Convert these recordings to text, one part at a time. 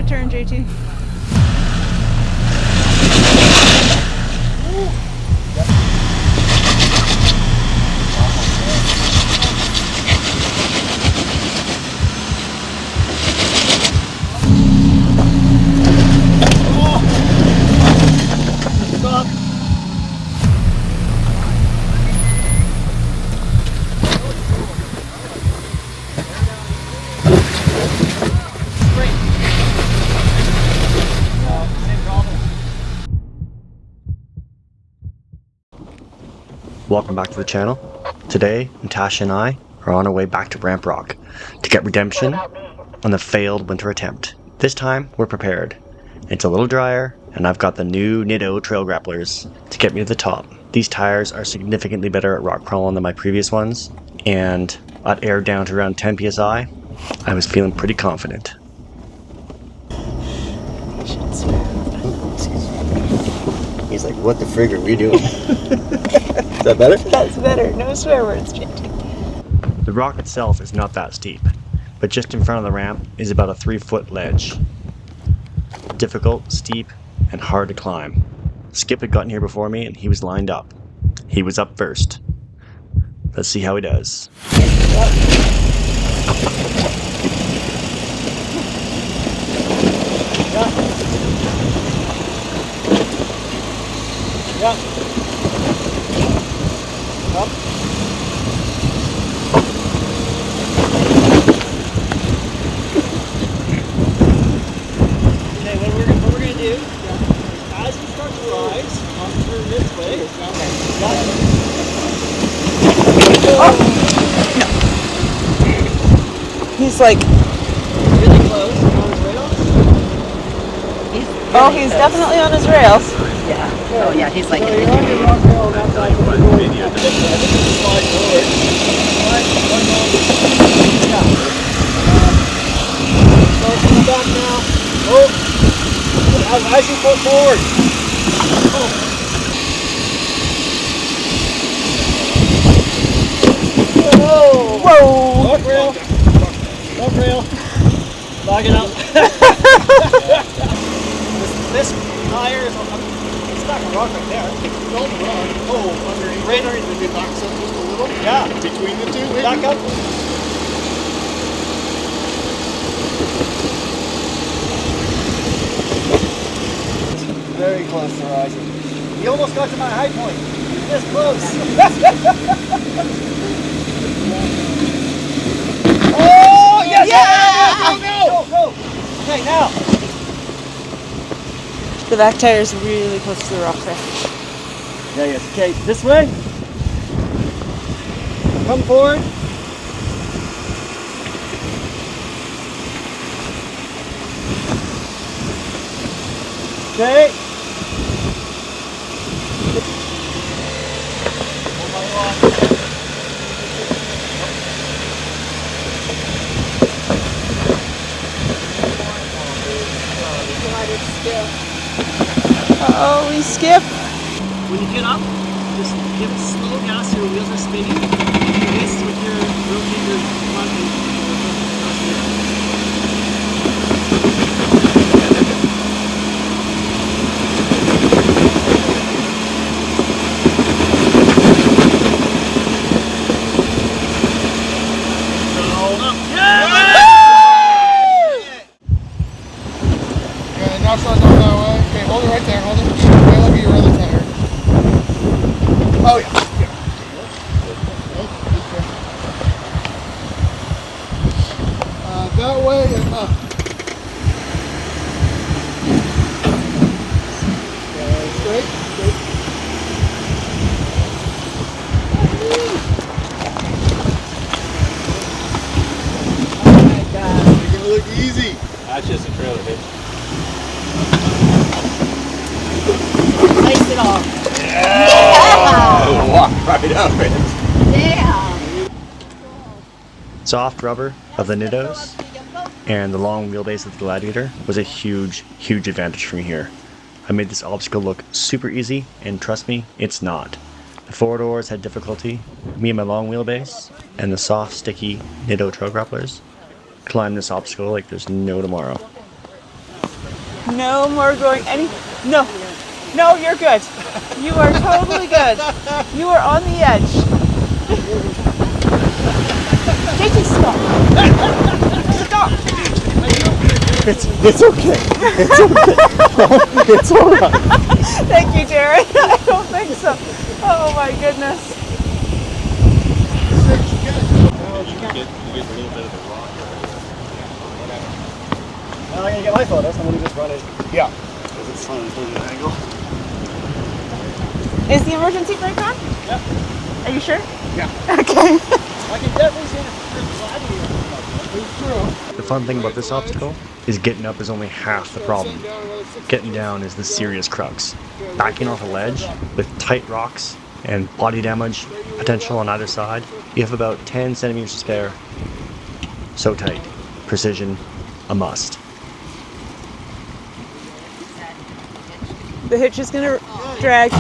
that turn, JT. Welcome back to the channel. Today, Natasha and I are on our way back to Ramp Rock to get redemption on the failed winter attempt. This time, we're prepared. It's a little drier, and I've got the new Nitto Trail Grapplers to get me to the top. These tires are significantly better at rock crawling than my previous ones, and at air down to around 10 psi, I was feeling pretty confident. He's like, what the frig are we doing? Is that better? That's better. No swear words, JT. The rock itself is not that steep, but just in front of the ramp is about a 3-foot ledge. Difficult, steep, and hard to climb. Skip had gotten here before me and he was lined up. He was up first. Let's see how he does. Yeah. Up. Okay, what we're gonna do, as you start to rise, come through this way. He's like, Really close on his rails. he's definitely on his rails. Yeah. Oh yeah, he's like. So you're on your rock rail, that's like slide forward. One more. Yeah. Start coming back now. Oh. As you pull forward. Oh. Whoa! Rock rail. Rock rail. Log it up. This tire is a stack of rock right there. Don't run. Oh, underneath. Right underneath. Maybe knock some just a little. Yeah. Between the two, maybe? Back up. Very close to rising. You almost got to my high point. This close. Oh, yes! Yeah! Go, go! Okay, now. The back tire is really close to the rock there. Yeah, yes. Okay, this way. Come forward. Okay. Oh, we skip. When you get up, just give it slow gas so your wheels are spinning. This with your rotate your front and Yeah, now start going that way. Okay, hold it right there. Hold it. Okay, look at your other tire. Oh, yeah. That way and up. Straight. Straight. oh my God. Make it look easy. That's just a trailer hitch. Ice it off. Yeah! Walk right up it. Damn. Soft rubber of the Nittos and the long wheelbase of the Gladiator was a huge, huge advantage for me here. I made this obstacle look super easy, and trust me, it's not. The 4 doors had difficulty. Me and my long wheelbase and the soft, sticky Nitto Trail Grapplers climbed this obstacle like there's no tomorrow. No more going any. No. No, you're good. You are totally good. You are on the edge. JT, stop. Stop. It's okay. It's okay. It's all right. Thank you, Jared. I don't think so. Oh my goodness. You get a little bit of the rock. I'm gonna get my photos. I'm gonna just run it. Yeah. Because it's fun to an angle. Is the emergency brake on? Yep. Are you sure? Yeah. Okay. I can definitely see it's pretty gladiator. It's true. The fun thing about this obstacle is getting up is only half the problem. Getting down is the serious crux. Backing off a ledge with tight rocks and body damage potential on either side, you have about 10 centimeters to spare. So tight. Precision, a must. The hitch is gonna drag.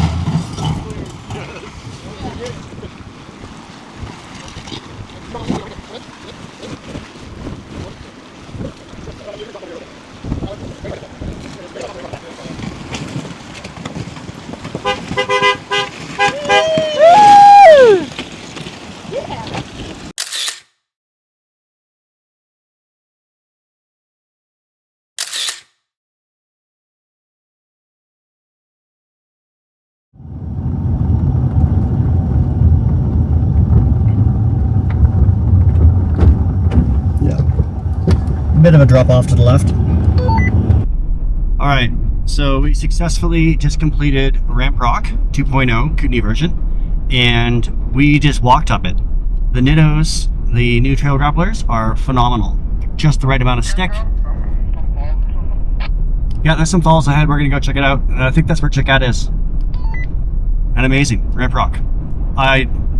Bit of a drop off to the left. All right, so we successfully just completed Ramp Rock 2.0 Kootenay version, and we just walked up it. The Nittos, the new trail grapplers, are phenomenal. Just the right amount of stick. Yeah, there's some falls ahead. We're gonna go check it out. I think that's where Chicat is. And amazing, Ramp Rock.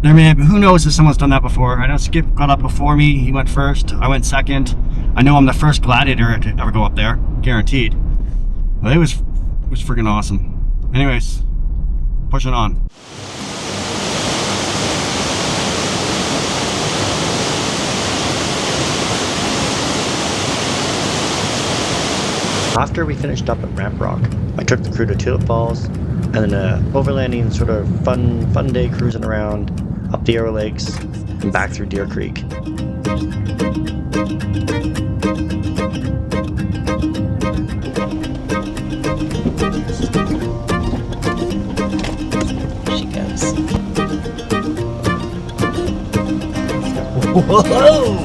Who knows if someone's done that before. I know Skip got up before me. He went first. I went second. I know I'm the first gladiator to ever go up there, guaranteed. But it was freaking awesome. Anyways, pushing on. After we finished up at Ramp Rock, I took the crew to Tulip Falls, and then overlanding sort of fun day cruising around up the Arrow Lakes and back through Deer Creek. She goes. Whoa!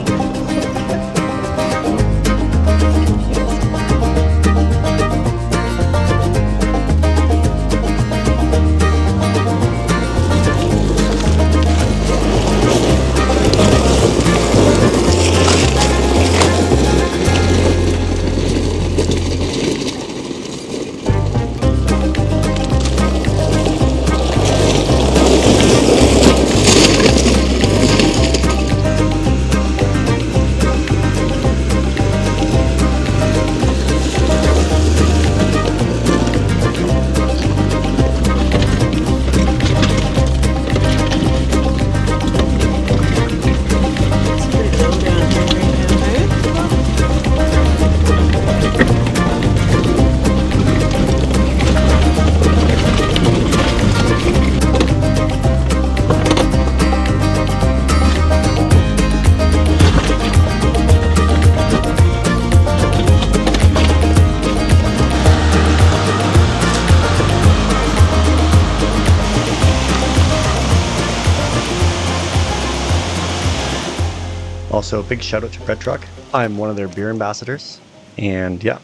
Also, big shout out to Red Truck. I'm one of their beer ambassadors, and yeah,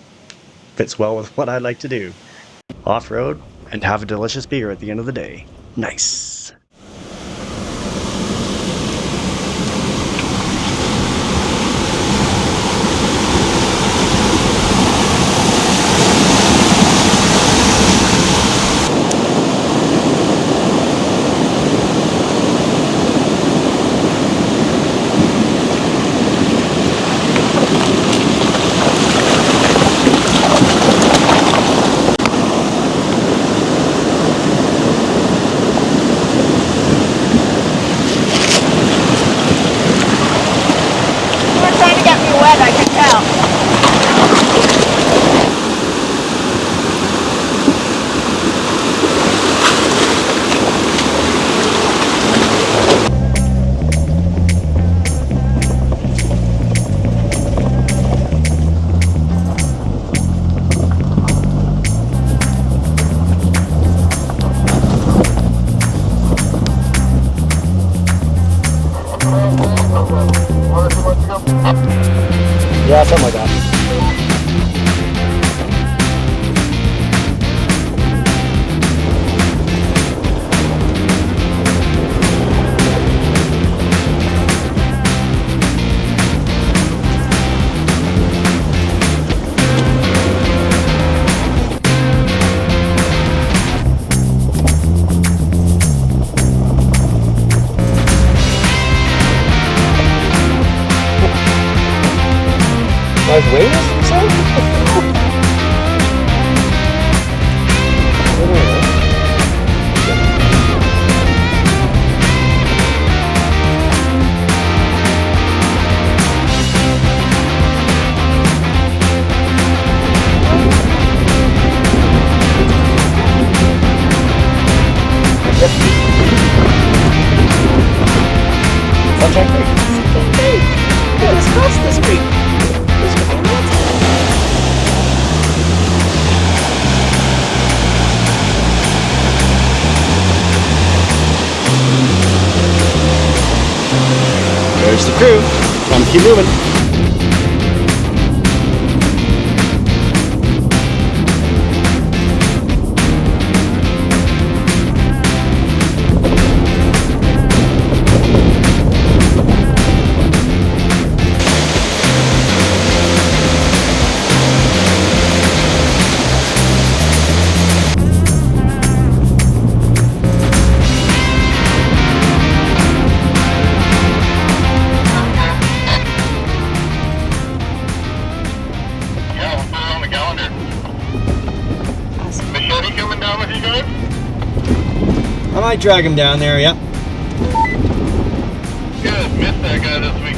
fits well with what I like to do. Off-road and have a delicious beer at the end of the day. Nice. wave us himself? Sunshine Creek. Hey, let's cross this creek. There's the crew. Time to keep moving. I might drag him down there, yeah. Good, missed that guy this week.